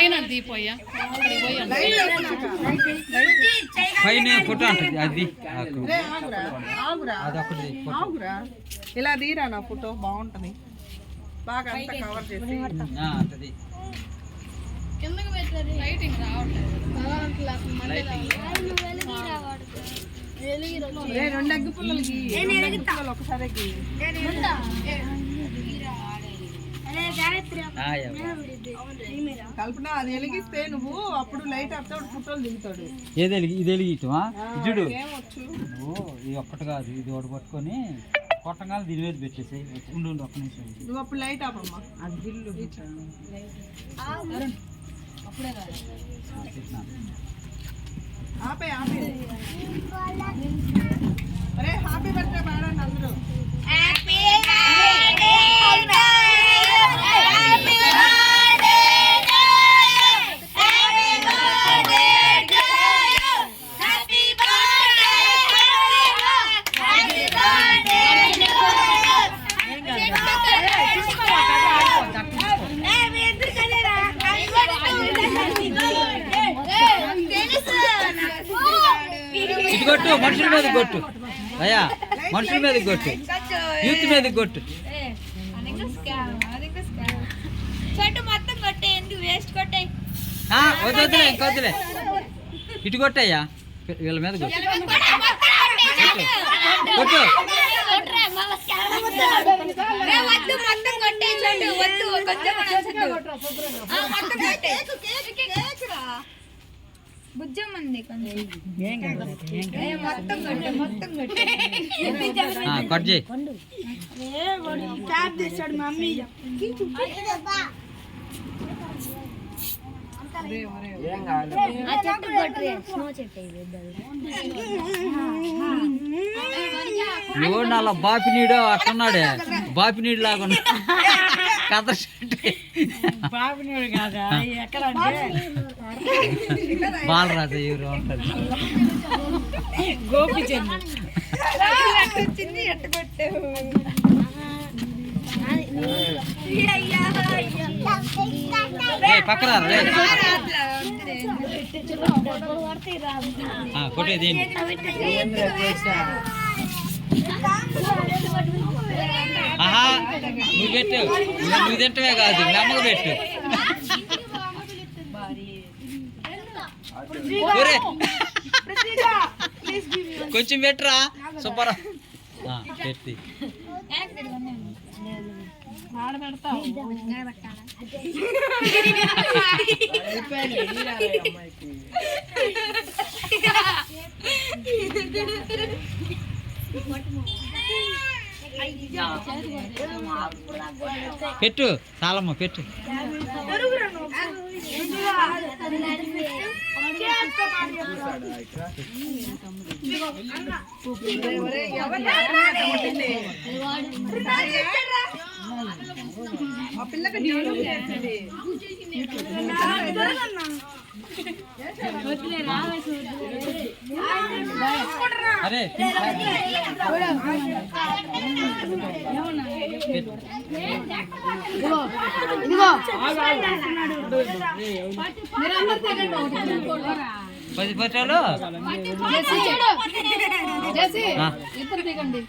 పైన దీపోయ్యా పైన ఫోటో ఉంటుంది అది ఇలా తీరా నా ఫోటో బాగుంటది బాగా అంతా కవర్ చేసి కిందకి పెట్టారు లైటింగ్ రావట్లేదు రెండు అగ్గి పుల్లలకి ఒకసారి కల్పన అది వెలిగిస్తే నువ్వు అప్పుడు లైట్ అప్పుడు ఫోటోలు దిగుతాడు. ఇది వెలిగిటమా చూడు ఇది ఒక్కటి కాదు, ఇది ఒకటి పట్టుకొని కొట్టగానే దీని మీద పెట్టేసి ఉండు ఒక్క నిమిషం. నువ్వు అప్పుడు లైట్ ఆపమ్మా. అది గిల్లు అప్పుడే కాదు ఆపే ఆపే. అరే హ్యాపీ బర్త్డే పాడండి అందరూ. ఇది కొట్టు, మనుషుల మీద కొట్టు అయ్యా, మనుషుల మీద కొట్టు, యూత్ మీద కొట్టు. వద్దులే ఇంకొద్దులే, ఇటు కొట్టయ్యా, వీళ్ళ మీద కొట్టు కొట్టు. బుజ్జమ్మంది కట్ చేయి. మమ్మీ ఎవడు అలా బాపినీడు అట్టున్నాడే, బాపినీడు లాగా కథ బాబునీడు కాదా ఎక్కడ బాలరాజు ఎవరు ఉంటుంది గోపిచంద్ర పక్కన కొట్టే దీన్ని. ఆహా నువ్వు పెట్టు, నువ్వు తింటమే కాదు నమ్మకు పెట్టు. కొంచెం పెట్టురా సూపర్ పెట్టి పెట్టు చాలమ్మ పెట్టు. మా పిల్లకి అరే పది పట్టాలు ఇప్పుడు దిగండి.